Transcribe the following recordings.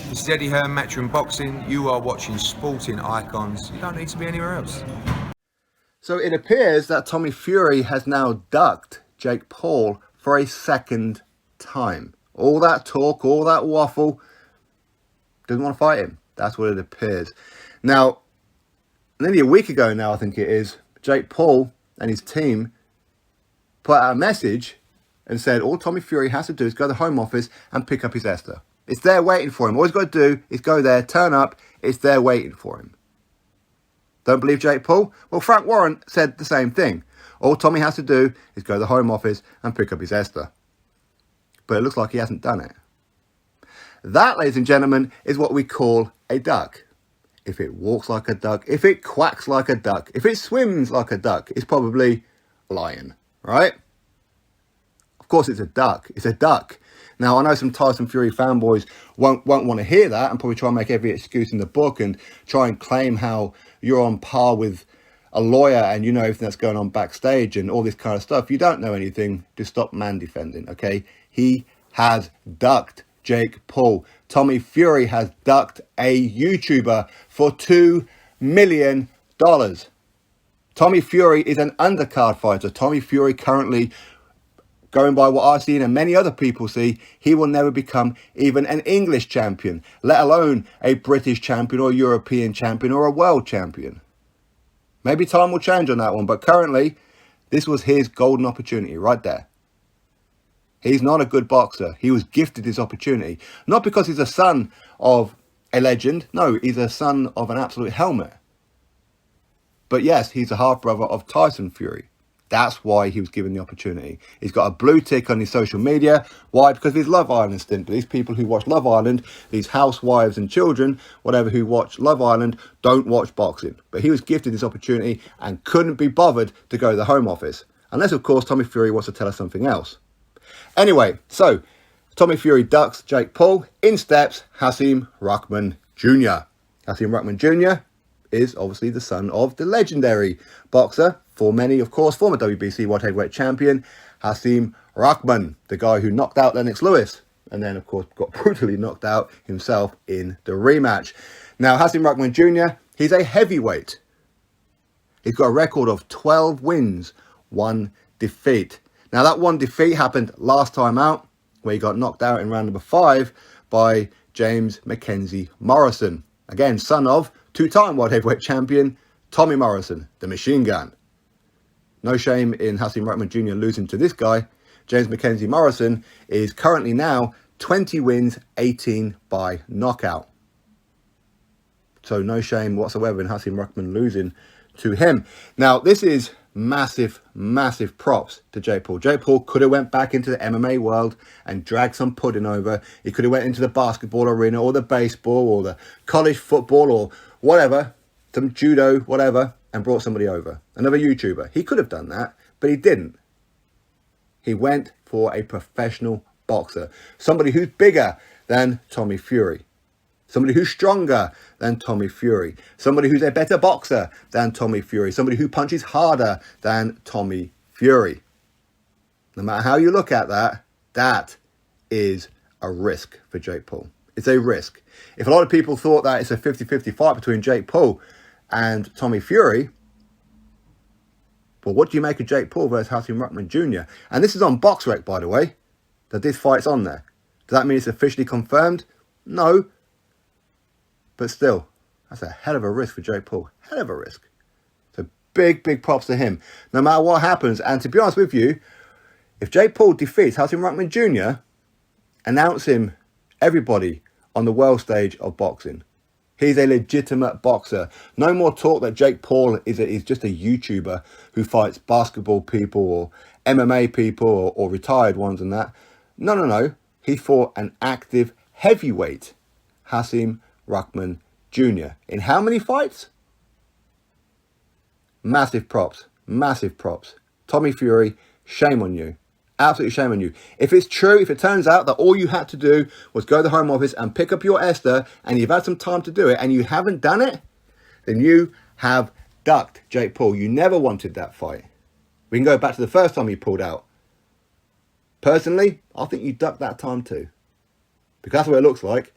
This is Eddie Hearn, Matchroom Boxing. You are watching Sporting Icons. You don't need to be anywhere else. So it appears that Tommy Fury has now ducked Jake Paul for a second time. All that talk, all that waffle, doesn't want to fight him. That's what it appears. Now, nearly a week ago now, I think it is, Jake Paul and his team put out a message and said all Tommy Fury has to do is go to the Home Office and pick up his Esther. It's there waiting for him. All he's got to do is go there, turn up. It's there waiting for him. Don't believe Jake Paul? Well, Frank Warren said the same thing. All Tommy has to do is go to the Home Office and pick up his Esther. But it looks like he hasn't done it. That, ladies and gentlemen, is what we call a duck. If it walks like a duck, if it quacks like a duck, if it swims like a duck, it's probably a lion, right? Of course it's a duck. It's a duck. Now, I know some Tyson Fury fanboys won't want to hear that and probably try and make every excuse in the book and try and claim how you're on par with a lawyer and you know everything that's going on backstage and all this kind of stuff. You don't know anything. Just stop man defending, okay? He has ducked Jake Paul. Tommy Fury has ducked a YouTuber for $2 million. Tommy Fury is an undercard fighter. Tommy Fury currently, going by what I've seen and many other people see, he will never become even an English champion, let alone a British champion or European champion or a world champion. Maybe time will change on that one, but currently, this was his golden opportunity right there. He's not a good boxer. He was gifted his opportunity. Not because he's a son of a legend. No, he's a son of an absolute helmet. But yes, he's a half-brother of Tyson Fury. That's why he was given the opportunity. He's got a blue tick on his social media. Why? Because of his Love Island stint. But these people who watch Love Island, these housewives and children, whatever, who watch Love Island, don't watch boxing. But he was gifted this opportunity and couldn't be bothered to go to the Home Office. Unless, of course, Tommy Fury wants to tell us something else. Anyway, so Tommy Fury ducks Jake Paul. In steps Hasim Rahman Jr. Hasim Rahman Jr. is obviously the son of the legendary boxer, for many, of course, former WBC World Heavyweight Champion Hasim Rahman, the guy who knocked out Lennox Lewis and then, of course, got brutally knocked out himself in the rematch. Now, Hasim Rahman Jr., he's a heavyweight. He's got a record of 12 wins, 1 defeat. Now, that one defeat happened last time out, where he got knocked out in round number 5 by James Mackenzie Morrison. Again, son of two-time World Heavyweight Champion Tommy Morrison, the Machine Gun. No shame in Hasim Rahman Jr. losing to this guy. James Mackenzie Morrison is currently now 20 wins, 18 by knockout. So no shame whatsoever in Hasim Rahman losing to him. Now, this is massive, massive props to Jake Paul. Jake Paul could have went back into the MMA world and dragged some pudding over. He could have went into the basketball arena or the baseball or the college football or whatever, some judo, whatever, and brought somebody over. Another YouTuber. He could have done that, but he didn't. He went for a professional boxer. Somebody who's bigger than Tommy Fury. Somebody who's stronger than Tommy Fury. Somebody who's a better boxer than Tommy Fury. Somebody who punches harder than Tommy Fury. No matter how you look at that, that is a risk for Jake Paul. It's a risk. If a lot of people thought that it's a 50-50 fight between Jake Paul and Tommy Fury, well, what do you make of Jake Paul versus Hasim Rahman Jr.? And this is on BoxRec, by the way, that this fight's on there. Does that mean it's officially confirmed? No. But still, that's a hell of a risk for Jake Paul. Hell of a risk. So big, big props to him. No matter what happens. And to be honest with you, if Jake Paul defeats Hasim Rahman Jr., announce him, everybody, on the world stage of boxing. He's a legitimate boxer. No more talk that Jake Paul is just a YouTuber who fights basketball people or MMA people or retired ones and that. No. He fought an active heavyweight, Hasim Rahman Jr. In how many fights? Massive props. Massive props. Tommy Fury, shame on you. Absolutely shame on you. If it's true, if it turns out that all you had to do was go to the Home Office and pick up your Esther and you've had some time to do it and you haven't done it, then you have ducked Jake Paul. You never wanted that fight. We can go back to the first time you pulled out. Personally, I think you ducked that time too. Because that's what it looks like.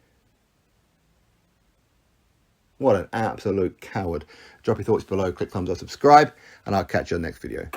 What an absolute coward. Drop your thoughts below, click thumbs up, subscribe, and I'll catch you on the next video.